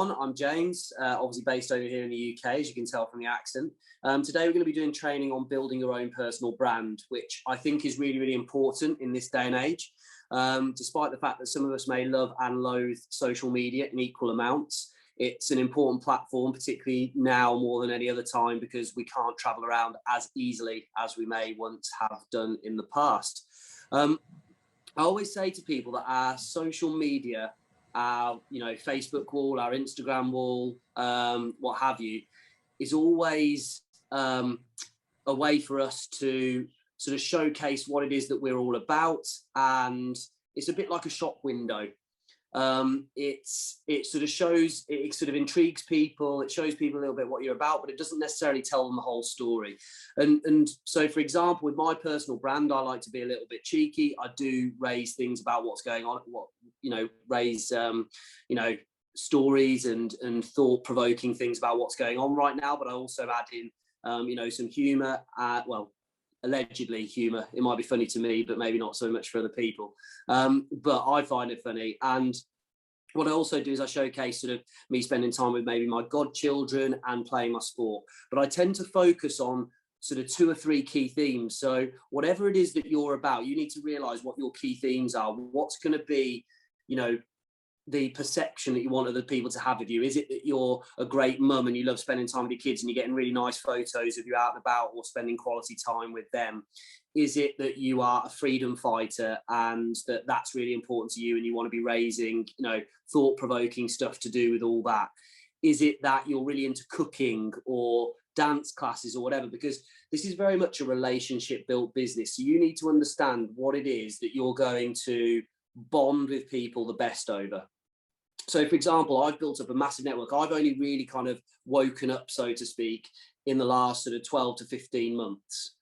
I'm James, obviously based over here in the UK, as you can tell from the accent. Today we're going to be doing training on building your own personal brand, which I think is really, really important in this day and age. Despite the fact that some of us may love and loathe social media in equal amounts, it's an important platform, particularly now more than any other time, because we can't travel around as easily as we may once have done in the past. I always say to people that our social media, our Facebook wall, our Instagram wall, what have you, is always a way for us to sort of showcase what it is that we're all about, and it's a bit like a shop window. It sort of intrigues people, it shows people a little bit what you're about, but it doesn't necessarily tell them the whole story. And so, for example, with my personal brand, I like to be a little bit cheeky. I do raise things about what's going on, raise stories and thought-provoking things about what's going on right now, but I also add in some humor, allegedly humor. It might be funny to me, but maybe not so much for other people. But I find it funny. And what I also do is I showcase sort of me spending time with maybe my godchildren and playing my sport. But I tend to focus on sort of 2 or 3 key themes. So whatever it is that you're about, you need to realize what your key themes are. What's going to be, the perception that you want other people to have of you? Is it that you're a great mum and you love spending time with your kids and you're getting really nice photos of you out and about or spending quality time with them? Is it that you are a freedom fighter and that's really important to you and you want to be raising, thought-provoking stuff to do with all that? Is it that you're really into cooking or dance classes or whatever? Because this is very much a relationship-built business. So you need to understand what it is that you're going to bond with people the best over. So, for example, I've built up a massive network. I've only really kind of woken up, so to speak, in the last sort of 12 to 15 months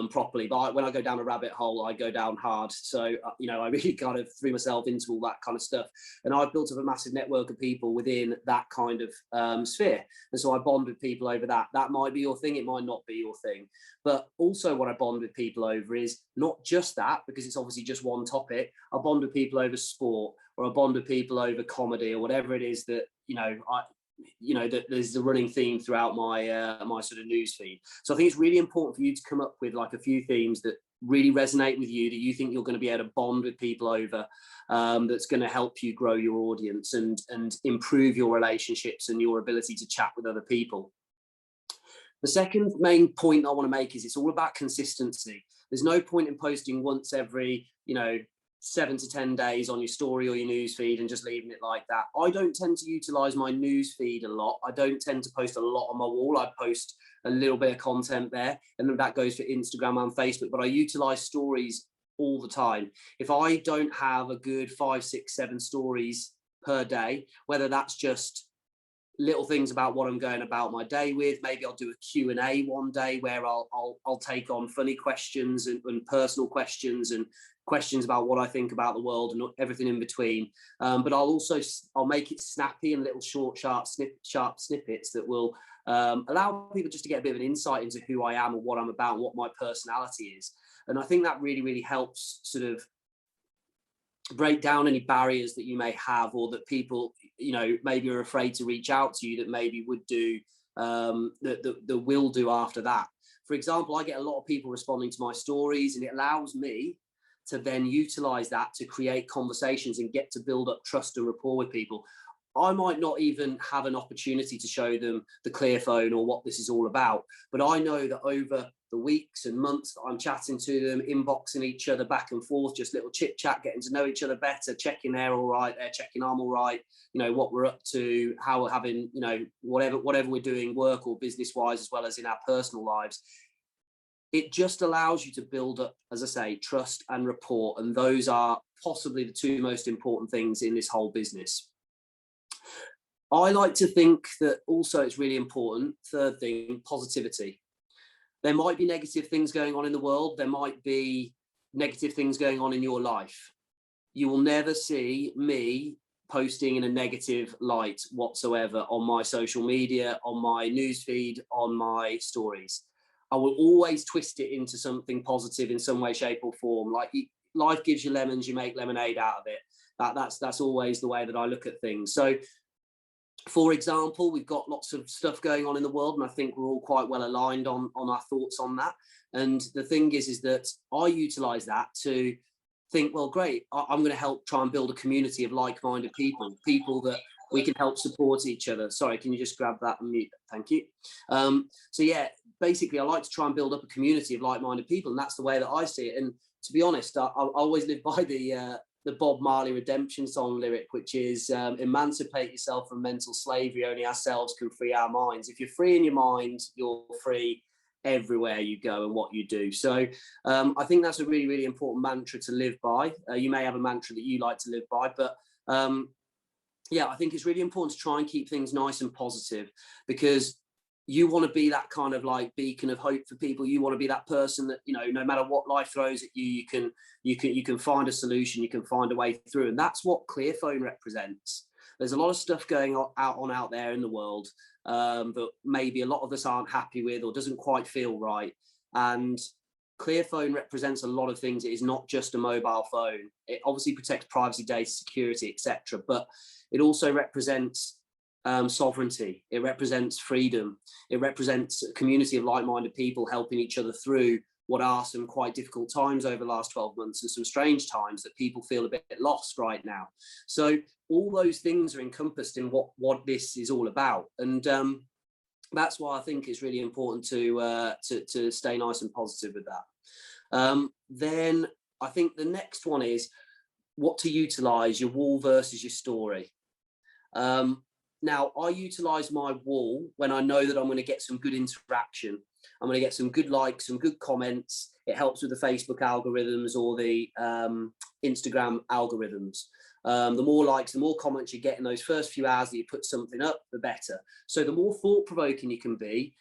properly. But when I go down a rabbit hole, I go down hard. So, I really kind of threw myself into all that kind of stuff. And I've built up a massive network of people within that kind of sphere. And so I bond with people over that. That might be your thing. It might not be your thing. But also what I bond with people over is not just that, because it's obviously just one topic. I bond with people over sport, or I bond with people over comedy, or whatever it is that, that there's the running theme throughout my my sort of news feed. So I think it's really important for you to come up with like a few themes that really resonate with you, that you think you're going to be able to bond with people over, that's going to help you grow your audience and improve your relationships and your ability to chat with other people. The second main point I want to make is it's all about consistency. There's no point in posting once every 7 to 10 days on your story or your news feed and just leaving it like that. I don't tend to utilize my news feed a lot. I don't tend to post a lot on my wall. I post a little bit of content there, and then that goes for Instagram and Facebook, but I utilize stories all the time. If I don't have a good 5, 6, 7 stories per day, whether that's just little things about what I'm going about my day with, maybe I'll do a Q&A one day where I'll take on funny questions and personal questions and questions about what I think about the world and everything in between. But I'll make it snappy and little short, sharp snippets that will allow people just to get a bit of an insight into who I am and what I'm about and what my personality is. And I think that really, really helps sort of break down any barriers that you may have, or that people, maybe are afraid to reach out to you that maybe would do, that will do after that. For example, I get a lot of people responding to my stories, and it allows me to then utilize that to create conversations and get to build up trust and rapport with people. I might not even have an opportunity to show them the ClearPhone or what this is all about, but I know that over the weeks and months that I'm chatting to them, inboxing each other back and forth, just little chit chat, getting to know each other better, checking they're all right, they're checking I'm all right, what we're up to, how we're having, whatever we're doing work or business wise, as well as in our personal lives. It just allows you to build up, as I say, trust and rapport. And those are possibly the 2 most important things in this whole business. I like to think that also it's really important, third thing, positivity. There might be negative things going on in the world. There might be negative things going on in your life. You will never see me posting in a negative light whatsoever on my social media, on my newsfeed, on my stories. I will always twist it into something positive in some way, shape or form. Like life gives you lemons, you make lemonade out of it. That's always the way that I look at things. So For example, we've got lots of stuff going on in the world, and I think we're all quite well aligned on our thoughts on that. And the thing is that I utilize that to think, well, great, I'm going to help try and build a community of like-minded people that we can help support each other. Sorry, can you just grab that and mute? Thank you. So yeah, basically I like to try and build up a community of like-minded people, and that's the way that I see it. And to be honest, I always live by the Bob Marley Redemption song lyric, which is emancipate yourself from mental slavery, only ourselves can free our minds. If you're free in your mind, you're free everywhere you go and what you do. So I think that's a really, really important mantra to live by. You may have a mantra that you like to live by, but yeah, I think it's really important to try and keep things nice and positive, because you want to be that kind of like beacon of hope for people. You want to be that person that, you know, no matter what life throws at you, you can find a solution, you can find a way through. And that's what ClearPhone represents. There's a lot of stuff going out there in the world that maybe a lot of us aren't happy with or doesn't quite feel right. And ClearPhone represents a lot of things. It is not just a mobile phone. It obviously protects privacy, data, security, etc. But it also represents sovereignty. It represents freedom. It represents a community of like-minded people helping each other through what are some quite difficult times over the last 12 months, and some strange times that people feel a bit lost right now. So all those things are encompassed in what this is all about. And that's why I think it's really important to stay nice and positive with that. Then I think the next one is what to utilize, your wall versus your story. Now, I utilize my wall when I know that I'm going to get some good interaction. I'm going to get some good likes, some good comments. It helps with the Facebook algorithms or the Instagram algorithms. The more likes, the more comments you get in those first few hours that you put something up, the better. So the more thought-provoking you can be,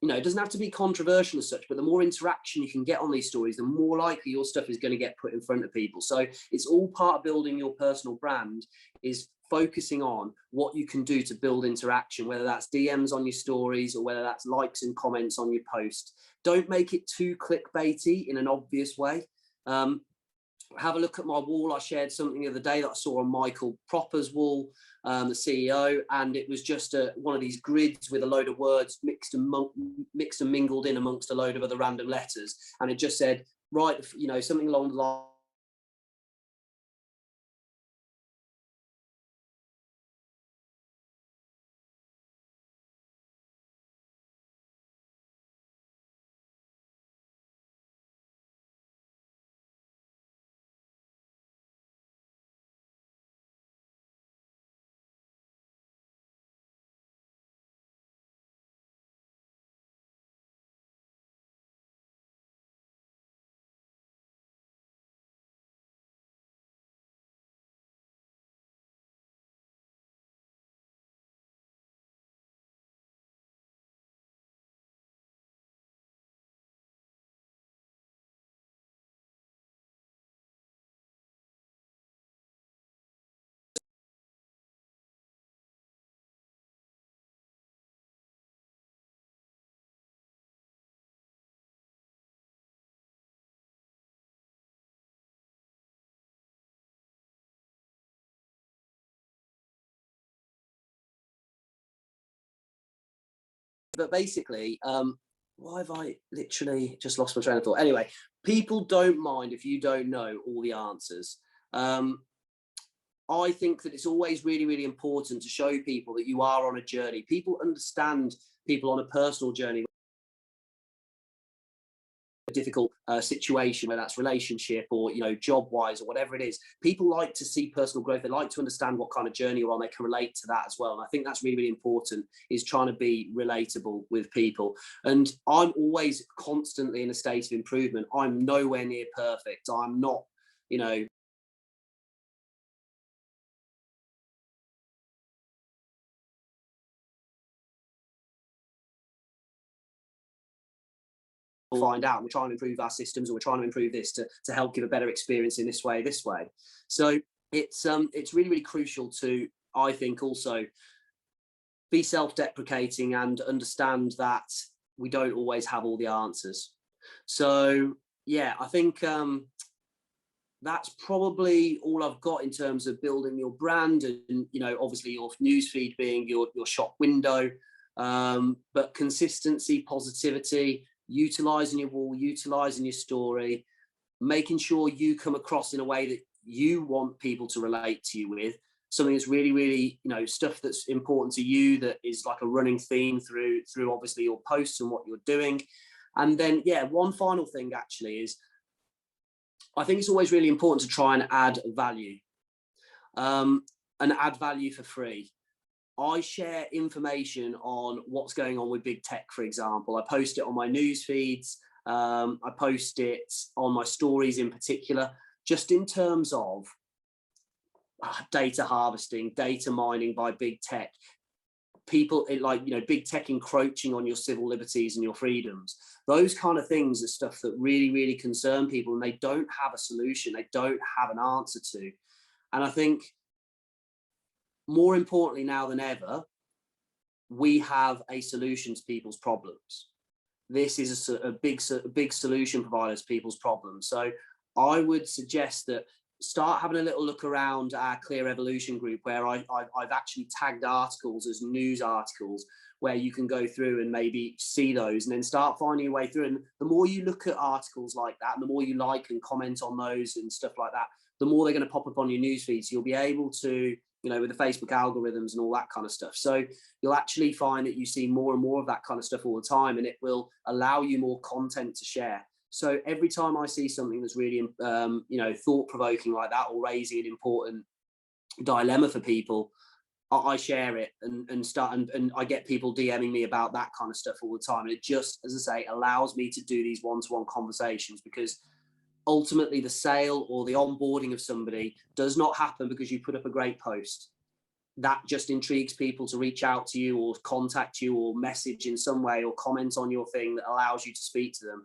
you know, it doesn't have to be controversial as such, but the more interaction you can get on these stories, the more likely your stuff is going to get put in front of people. So it's all part of building your personal brand, is focusing on what you can do to build interaction, whether that's DMs on your stories or whether that's likes and comments on your post. Don't make it too clickbaity in an obvious way. Have a look at my wall. I shared something the other day that I saw on Michael Propper's wall, the CEO, and it was just one of these grids with a load of words mixed and mingled in amongst a load of other random letters, and it just said, right, you know, something along the line. But basically, why have I literally just lost my train of thought? Anyway, people don't mind if you don't know all the answers. I think that it's always really, really important to show people that you are on a journey. People understand people on a personal journey, a difficult situation, whether that's relationship or, you know, job wise or whatever it is. People like to see personal growth. They like to understand what kind of journey you're on. They can relate to that as well. And I think that's really, really important, is trying to be relatable with people. And I'm always constantly in a state of improvement. I'm nowhere near perfect. I'm not, you know, find out. We're trying to improve our systems, or we're trying to improve this to help give a better experience in this way. So it's really, really crucial to, I think, also be self-deprecating and understand that we don't always have all the answers. So yeah, I think that's probably all I've got in terms of building your brand, and you know, obviously your newsfeed being your shop window, but consistency, positivity, utilizing your wall, utilizing your story, making sure you come across in a way that you want people to relate to you with, something that's really, really, you know, stuff that's important to you, that is like a running theme through obviously your posts and what you're doing. And then, yeah, one final thing actually is, I think it's always really important to try and add value, and add value for free. I share information on what's going on with big tech, for example. I post it on my news feeds. I post it on my stories in particular, just in terms of data harvesting, data mining by big tech. People, like, you know, big tech encroaching on your civil liberties and your freedoms. Those kind of things are stuff that really, really concern people, and they don't have a solution. They don't have an answer to. And I think more importantly now than ever, we have a solution to people's problems. This is a big solution provider to people's problems. So I would suggest that start having a little look around our Clear Evolution group, where I've actually tagged articles as news articles, where you can go through and maybe see those, and then start finding your way through. And the more you look at articles like that, and the more you like and comment on those and stuff like that, the more they're going to pop up on your news feed. So you'll be able to, you know, with the Facebook algorithms and all that kind of stuff. So you'll actually find that you see more and more of that kind of stuff all the time, and it will allow you more content to share. So every time I see something that's really, you know, thought-provoking like that, or raising an important dilemma for people, I share it and I get people DMing me about that kind of stuff all the time. And it just, as I say, allows me to do these one-to-one conversations, because ultimately the sale or the onboarding of somebody does not happen because you put up a great post. That just intrigues people to reach out to you or contact you or message in some way or comment on your thing that allows you to speak to them.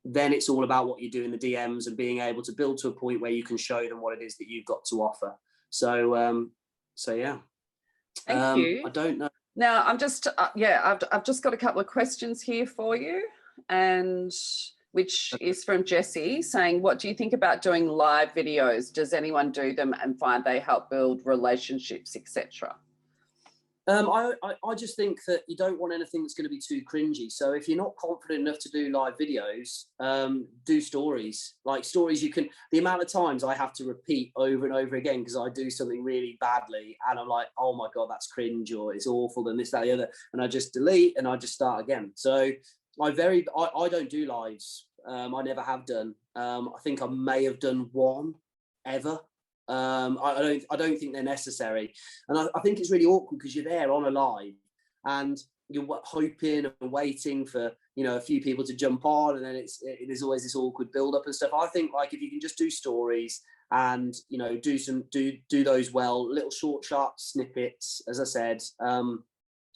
Then it's all about what you do in the DMs and being able to build to a point where you can show them what it is that you've got to offer. So, so yeah. Thank you. I don't know. Now I'm just, I've just got a couple of questions here for you, and which is from Jessie saying, what do you think about doing live videos? Does anyone do them and find they help build relationships, etc.? I just think that you don't want anything that's going to be too cringy. So if you're not confident enough to do live videos, do stories. Like stories, you can, the amount of times I have to repeat over and over again because I do something really badly and I'm like, oh my God, that's cringe, or it's awful, and this, that, the other. And I just delete and I just start again. So I don't do lives. I never have done. I think I may have done one ever. I don't think they're necessary, and I think it's really awkward because you're there on a live and you're hoping and waiting for, you know, a few people to jump on, and then there's always this awkward build up and stuff. I think like if you can just do stories and, you know, do those well, little short sharp snippets, as I said,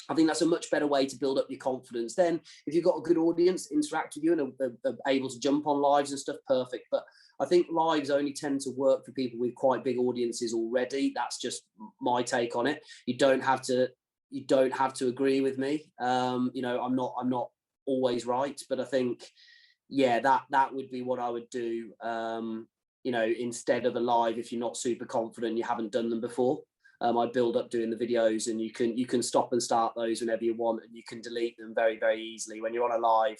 I think that's a much better way to build up your confidence. Then if you've got a good audience interact with you and are able to jump on lives and stuff, perfect. But I think lives only tend to work for people with quite big audiences already. That's just my take on it. You don't have to agree with me. You know, I'm not always right, but I think, yeah, that would be what I would do. You know, instead of a live, if you're not super confident, you haven't done them before. I build up doing the videos, and you can stop and start those whenever you want, and you can delete them very, very easily. When you're on a live,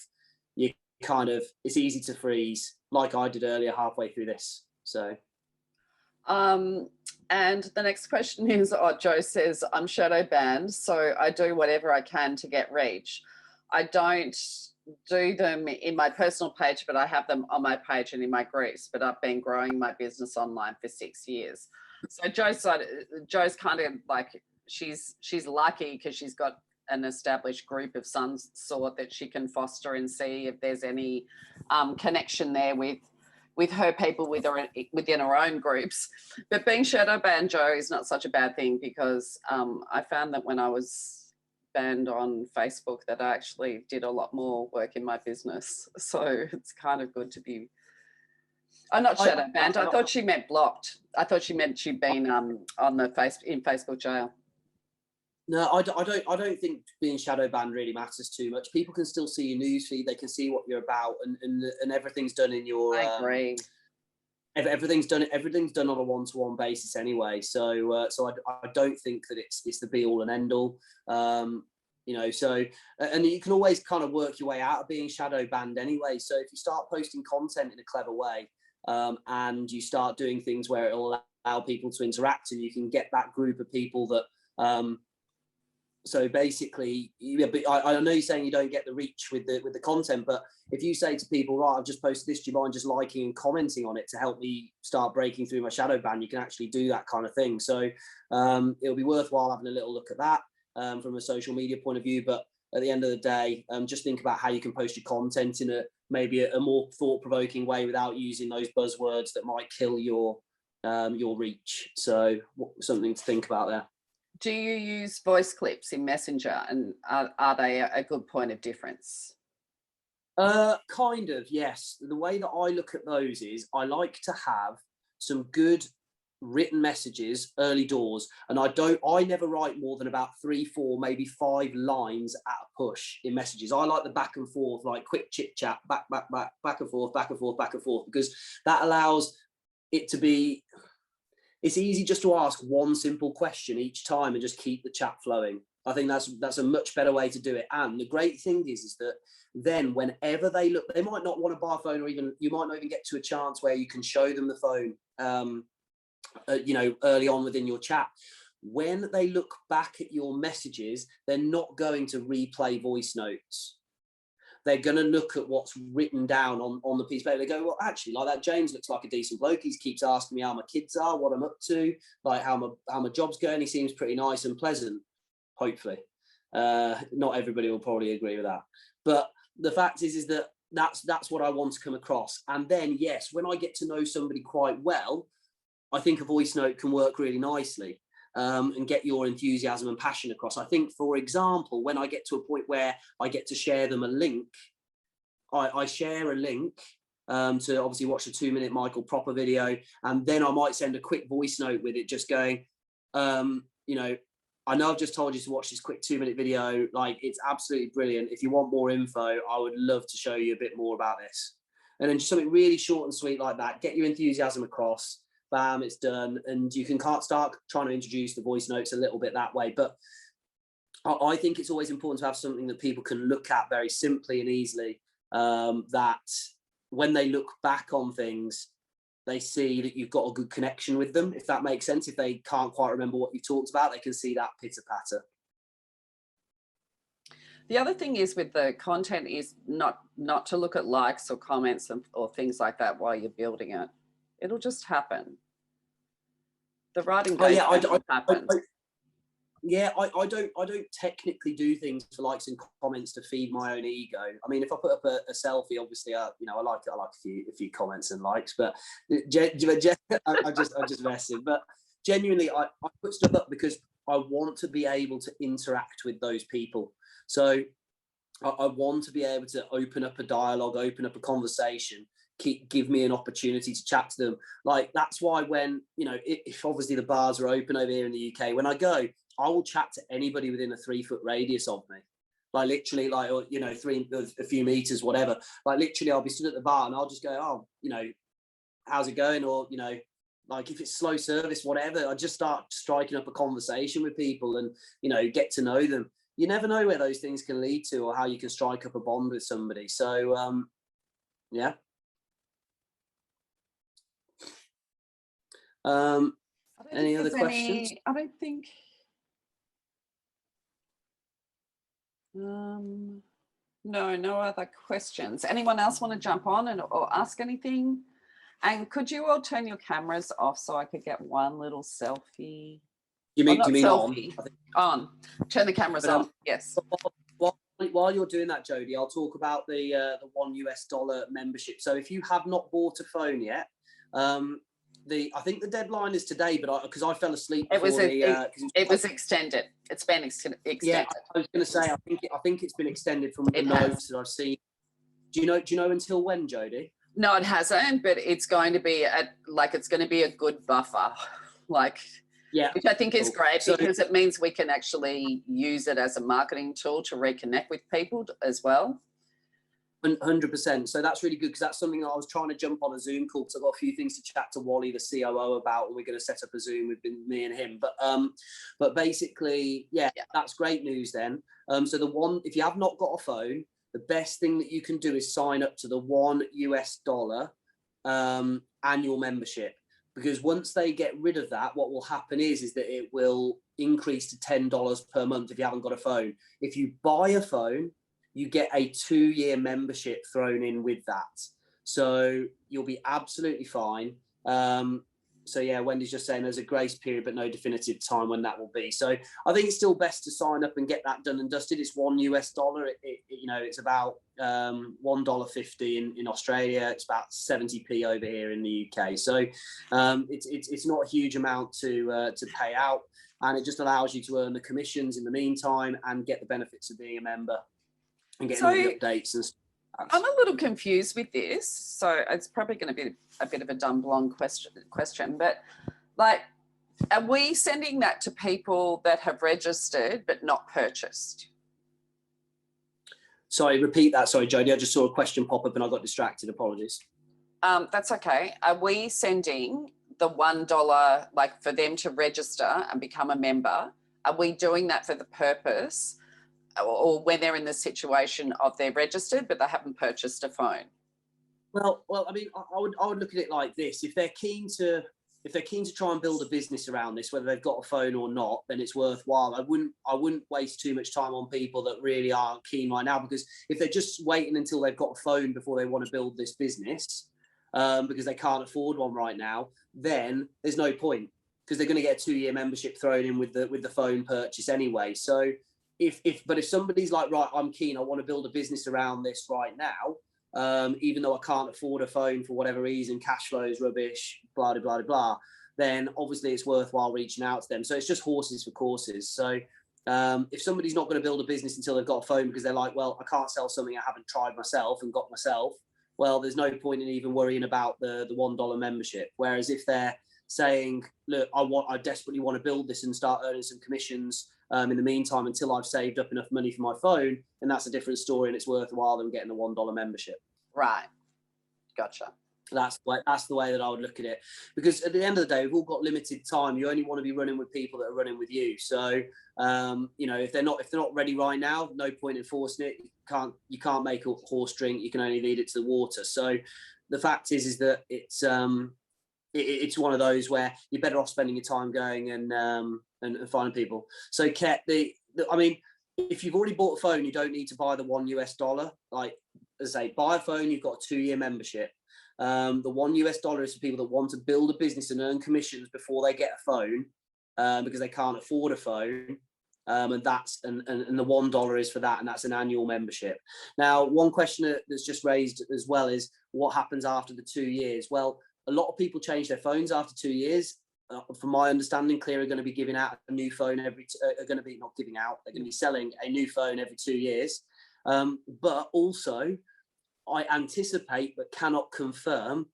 you kind of, it's easy to freeze, like I did earlier halfway through this. So and the next question is, Joe says, I'm shadow banned, so I do whatever I can to get reach. I don't do them in my personal page, but I have them on my page and in my groups, but I've been growing my business online for 6 years. So Joe's kind of like, she's lucky because she's got an established group of some sort that she can foster and see if there's any connection there with her people within her own groups. But being shadow banned, Joe, is not such a bad thing, because I found that when I was banned on Facebook that I actually did a lot more work in my business. So it's kind of good to be, I'm not shadow banned. I thought she meant blocked. I thought she meant she'd been in Facebook jail. No, I don't think being shadow banned really matters too much. People can still see your newsfeed. They can see what you're about, and everything's done in your. I agree. everything's done on a one-to-one basis anyway. So I don't think that it's the be all and end all. You know, so, and you can always kind of work your way out of being shadow banned anyway. So if you start posting content in a clever way, and you start doing things where it'll allow people to interact, and you can get that group of people that, so basically, yeah, but I know you're saying you don't get the reach with the content, but if you say to people, right, I've just posted this, do you mind just liking and commenting on it to help me start breaking through my shadow ban? You can actually do that kind of thing. So it'll be worthwhile having a little look at that from a social media point of view. But at the end of the day, just think about how you can post your content in maybe a more thought-provoking way without using those buzzwords that might kill your reach. So something to think about there. Do you use voice clips in Messenger, and are they a good point of difference? Kind of, yes. The way that I look at those is I like to have some good written messages early doors, and I never write more than about 3, 4, maybe 5 lines at a push in messages. I like the back and forth, like quick chit chat, back and forth, because that allows it to be. It's easy just to ask one simple question each time and just keep the chat flowing. I think that's a much better way to do it. And the great thing is that then whenever they look, they might not want to buy a phone, or even you might not even get to a chance where you can show them the phone, you know, early on within your chat. When they look back at your messages, they're not going to replay voice notes. They're going to look at what's written down on the piece of paper. They go, well, actually, like that James looks like a decent bloke. He keeps asking me how my kids are, what I'm up to, like how my job's going. He seems pretty nice and pleasant, hopefully. Not everybody will probably agree with that. But the fact is that that's what I want to come across. And then, yes, when I get to know somebody quite well, I think a voice note can work really nicely. And get your enthusiasm and passion across. I think, for example, when I get to a point where I get to share them a link, I share a link to obviously watch the 2-minute Michael Proper video, and then I might send a quick voice note with it, just going, you know, I know I've just told you to watch this quick 2-minute video. Like, it's absolutely brilliant. If you want more info, I would love to show you a bit more about this. And then just something really short and sweet like that. Get your enthusiasm across. Bam, it's done. And you can start trying to introduce the voice notes a little bit that way. But I think it's always important to have something that people can look at very simply and easily, that when they look back on things, they see that you've got a good connection with them, if that makes sense. If they can't quite remember what you talked about, they can see that pitter patter. The other thing is with the content is not to look at likes or comments or things like that while you're building it. It'll just happen. The writing happens. I don't technically do things for likes and comments to feed my own ego. I mean, if I put up a selfie, obviously, you know, I like a few comments and likes, but I'm just messing. But genuinely, I put stuff up because I want to be able to interact with those people. So I want to be able to open up a dialogue, open up a conversation, give me an opportunity to chat to them. Like, that's why when, you know, if obviously the bars are open over here in the UK, when I go, I will chat to anybody within a 3-foot radius of me. Like, literally, like, or, you know, a few meters, whatever. Like, literally, I'll be stood at the bar and I'll just go, oh, you know, how's it going? Or, you know, like, if it's slow service, whatever, I just start striking up a conversation with people and, you know, get to know them. You never know where those things can lead to or how you can strike up a bond with somebody. So, yeah. Any other questions? I don't think. No other questions. Anyone else want to jump on or ask anything? And could you all turn your cameras off so I could get one little selfie? Do you mean selfie? On. Turn the cameras on. Yes. While you're doing that, Jodie, I'll talk about the $1 membership. So if you have not bought a phone yet, I think the deadline is today, but because I fell asleep before it was extended. It's been extended. Yeah, I was going to say I think it's been extended from the notes that I've seen. Do you know until when, Jodie? No, it hasn't, but it's going to be it's going to be a good buffer, which I think is great because it means we can actually use it as a marketing tool to reconnect with people as well. 100%. So that's really good, because that's something that I was trying to jump on a Zoom call, because I've got a few things to chat to Wally, the COO, about, and we're going to set up a Zoom with me and him. But basically, yeah, that's great news then. So if you have not got a phone, the best thing that you can do is sign up to the $1 annual membership, because once they get rid of that, what will happen is that it will increase to $10 per month if you haven't got a phone. If you buy a phone, you get a 2-year membership thrown in with that. So you'll be absolutely fine. So yeah, Wendy's just saying there's a grace period, but no definitive time when that will be. So I think it's still best to sign up and get that done and dusted. It's $1. It's about $1.50 in Australia. It's about 70p over here in the UK. So it's not a huge amount to pay out, and it just allows you to earn the commissions in the meantime and get the benefits of being a member and getting all the updates and stuff. I'm a little confused with this, so it's probably going to be a bit of a dumb blonde question, but like, are we sending that to people that have registered but not purchased? Sorry, repeat that. Sorry, Jodie, I just saw a question pop up and I got distracted. Apologies. That's okay. Are we sending the $1, like, for them to register and become a member? Are we doing that for the purpose, or when they're in the situation of they're registered but they haven't purchased a phone? Well, I mean, I would look at it like this: if they're keen to try and build a business around this, whether they've got a phone or not, then it's worthwhile. I wouldn't waste too much time on people that really aren't keen right now, because if they're just waiting until they've got a phone before they want to build this business, because they can't afford one right now, then there's no point, because they're going to get a 2-year membership thrown in with the phone purchase anyway. So if somebody's like, right, I'm keen, I want to build a business around this right now, even though I can't afford a phone for whatever reason, cash flow is rubbish, blah, blah, blah, blah, then obviously it's worthwhile reaching out to them. So it's just horses for courses. So if somebody's not going to build a business until they've got a phone because they're like, well, I can't sell something I haven't tried myself and got myself, well, there's no point in even worrying about the $1 membership. Whereas if they're saying, look, I desperately want to build this and start earning some commissions in the meantime until I've saved up enough money for my phone, and that's a different story, and it's worthwhile them getting the $1 membership. Right. Gotcha. That's the way that I would look at it, because at the end of the day, we've all got limited time. You only want to be running with people that are running with you. So if they're not ready right now, no point in forcing it. You can't make a horse drink. You can only lead it to the water. So the fact is that it's one of those where you're better off spending your time going and finding people. So Ket, I mean, if you've already bought a phone, you don't need to buy the $1. Like, as I say, buy a phone, you've got a 2-year membership. The $1 is for people that want to build a business and earn commissions before they get a phone, because they can't afford a phone. And the $1 is for that, and that's an annual membership. Now, one question that's just raised as well is what happens after the 2 years? Well, a lot of people change their phones after 2 years. From my understanding, Clear are going to be giving out a new phone they're going to be selling a new phone every 2 years. But also, I anticipate but cannot confirm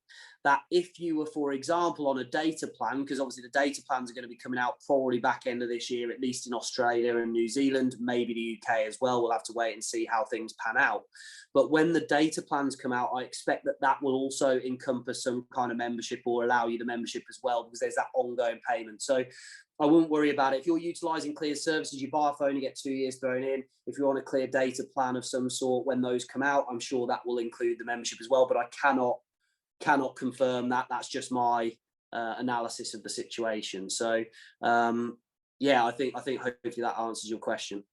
that if you were, for example, on a data plan, because obviously the data plans are going to be coming out probably back end of this year, at least in Australia and New Zealand, maybe the UK as well. We'll have to wait and see how things pan out. But when the data plans come out, I expect that will also encompass some kind of membership or allow you the membership as well, because there's that ongoing payment. So I wouldn't worry about it. If you're utilising Clear services, you buy a phone, you get 2 years thrown in. If you're on a Clear data plan of some sort, when those come out, I'm sure that will include the membership as well. But I cannot confirm that. That's just my analysis of the situation. So yeah, I think hopefully that answers your question.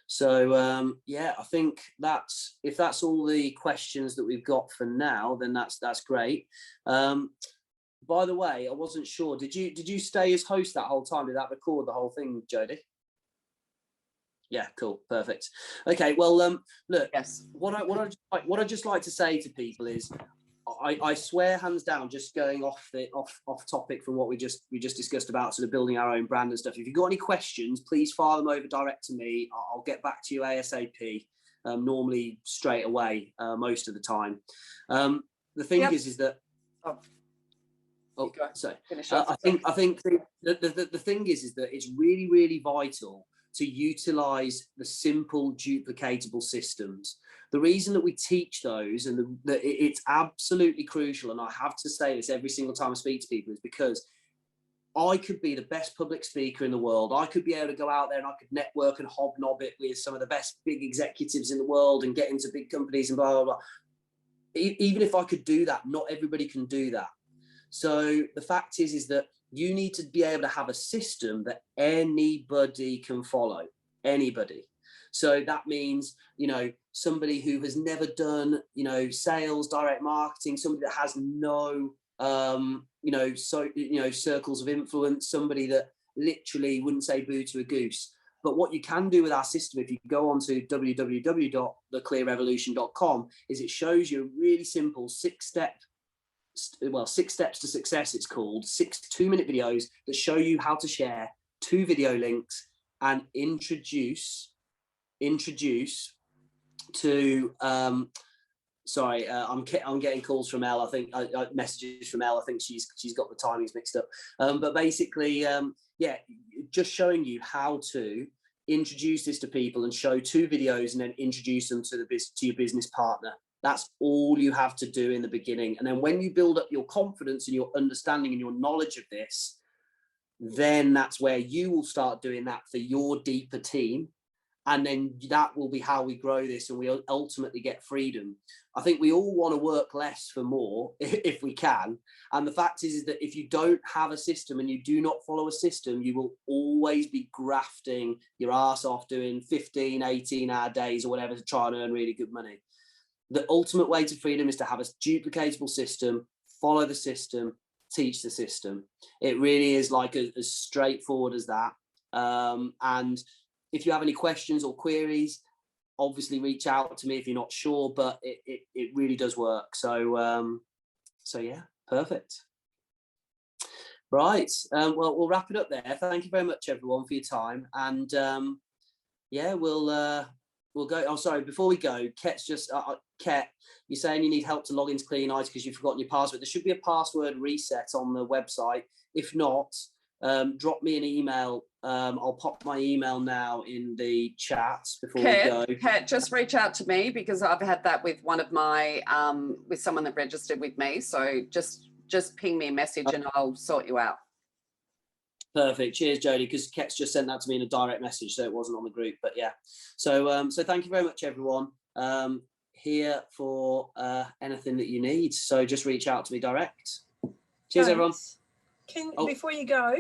So yeah, I think if that's all the questions that we've got for now, then that's great. By the way, I wasn't sure. Did you stay as host that whole time? Did that record the whole thing, Jodie? Yeah, cool, perfect. Okay, well, look, yes. What I just like to say to people is, I swear, hands down, just going off topic from what we just discussed about sort of building our own brand and stuff. If you've got any questions, please fire them over direct to me. I'll get back to you ASAP. Normally straight away, most of the time. The thing is that. Oh, so finish I think the thing is that it's really, really vital to utilize the simple duplicatable systems. The reason that we teach those and it's absolutely crucial, and I have to say this every single time I speak to people, is because I could be the best public speaker in the world. I could be able to go out there and I could network and hobnob it with some of the best big executives in the world and get into big companies and blah, blah, blah. Even if I could do that, not everybody can do that. So the fact is that you need to be able to have a system that anybody can follow, anybody. So that means, you know, somebody who has never done, you know, sales, direct marketing, somebody that has no, you know, circles of influence, somebody that literally wouldn't say boo to a goose. But what you can do with our system, if you go on to www.theclearrevolution.com, is it shows you a really simple six steps to success, it's called, 6 2-minute videos that show you how to share 2 video links and introduce to sorry, I'm getting calls from Elle. I think messages from Elle. I think she's got the timings mixed up. But basically, yeah, just showing you how to introduce this to people and show 2 videos and then introduce them to your business partner. That's all you have to do in the beginning. And then when you build up your confidence and your understanding and your knowledge of this, then that's where you will start doing that for your deeper team. And then that will be how we grow this and we ultimately get freedom. I think we all want to work less for more if we can. And the fact is that if you don't have a system and you do not follow a system, you will always be grafting your ass off doing 15, 18-hour days or whatever to try and earn really good money. The ultimate way to freedom is to have a duplicatable system, follow the system, teach the system. It really is like as straightforward as that. And if you have any questions or queries, obviously reach out to me if you're not sure, but it really does work. So, so yeah, perfect. Right. Well, we'll wrap it up there. Thank you very much, everyone, for your time. And yeah, we'll go. Oh, sorry. Before we go, Ket's just Ket, you're saying you need help to log into Clear United because you've forgotten your password. There should be a password reset on the website. If not, drop me an email. I'll pop my email now in the chat before we go. Kat, just reach out to me because I've had that with one of my with someone that registered with me. So just ping me a message and I'll sort you out. Perfect. Cheers, Jodie, because Ket's just sent that to me in a direct message, so it wasn't on the group. But yeah, so so thank you very much, everyone. Here for anything that you need. So just reach out to me direct. Cheers, everyone. Before you go,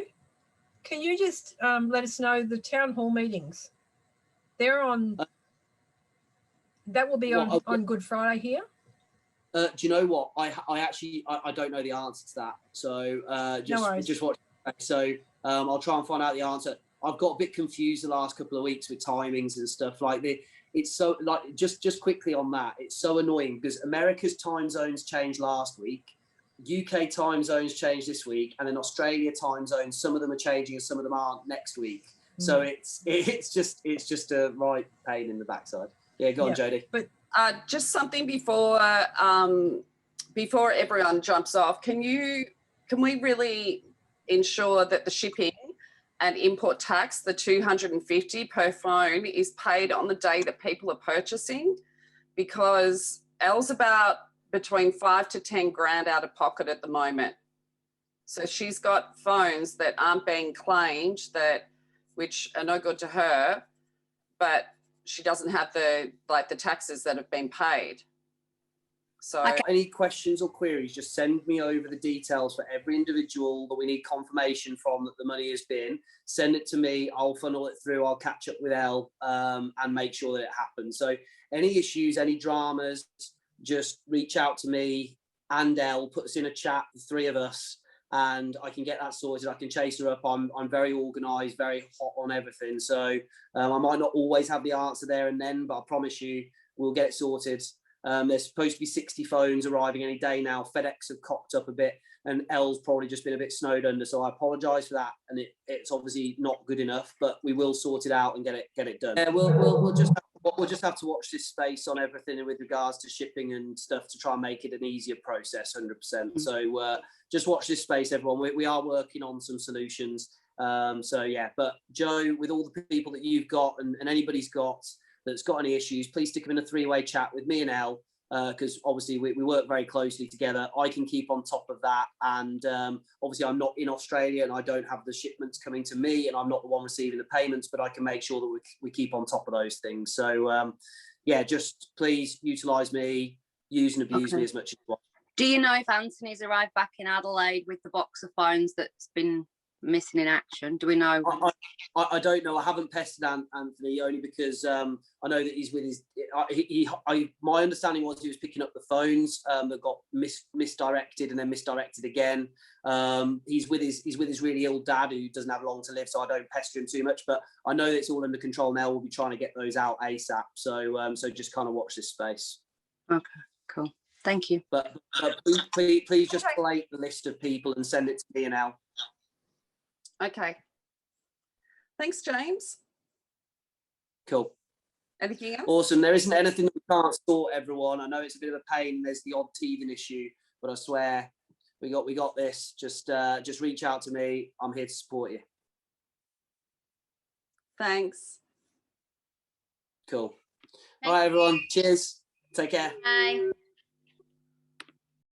can you just let us know the town hall meetings? They're on. That will be on Good Friday here. Do you know what? I actually don't know the answer to that. So just watch. So I'll try and find out the answer. I've got a bit confused the last couple of weeks with timings and stuff like this. It's so like just quickly on that. It's so annoying because America's time zones changed last week. UK time zones changed this week, and then Australia time zones, some of them are changing and some of them aren't next week. So it's just a right pain in the backside. Yeah, go on, Jodie. But just something before everyone jumps off, can we really ensure that the shipping and import tax, the $250 per phone, is paid on the day that people are purchasing? Because Elle's about between 5 to 10 grand out of pocket at the moment. So she's got phones that aren't being claimed, which are no good to her, but she doesn't have the taxes that have been paid. So any questions or queries, just send me over the details for every individual that we need confirmation from that the money has been. Send it to me. I'll funnel it through. I'll catch up with Elle and make sure that it happens. So any issues, any dramas, just reach out to me and Elle, put us in a chat, the 3 of us, and I can get that sorted. I can chase her up. I'm very organised, very hot on everything. So I might not always have the answer there and then, but I promise you we'll get it sorted. There's supposed to be 60 phones arriving any day now. FedEx have cocked up a bit and Elle's probably just been a bit snowed under. So I apologise for that. And it's obviously not good enough, but we will sort it out and get it done. Yeah, we'll just have we'll just have to watch this space on everything with regards to shipping and stuff to try and make it an easier process, 100%. So just watch this space, everyone. We are working on some solutions. So yeah, but Joe, with all the people that you've got and anybody's got that's got any issues, please stick them in a three-way chat with me and Elle, because obviously we work very closely together. I can keep on top of that, and obviously I'm not in Australia and I don't have the shipments coming to me, and I'm not the one receiving the payments, but I can make sure that we keep on top of those things. So yeah, just please utilize me, use and abuse me as much as you want. Do you know if Anthony's arrived back in Adelaide with the box of phones that's been missing in action? Do we know? I don't know. I haven't pestered Anthony, only because I know that he's with his. My understanding was he was picking up the phones that got misdirected and then misdirected again. He's with his really ill dad who doesn't have long to live, so I don't pester him too much. But I know that it's all under control now. We'll be trying to get those out ASAP. So so just kind of watch this space. Okay, cool. Thank you. But please just collate the list of people and send it to me and Al. Okay. Thanks, James. Cool. Anything else? Awesome. There isn't anything that we can't sort, everyone. I know it's a bit of a pain. There's the odd teething issue, but I swear we got this. Just reach out to me. I'm here to support you. Thanks. Cool. All right, everyone. Cheers. Take care. Bye.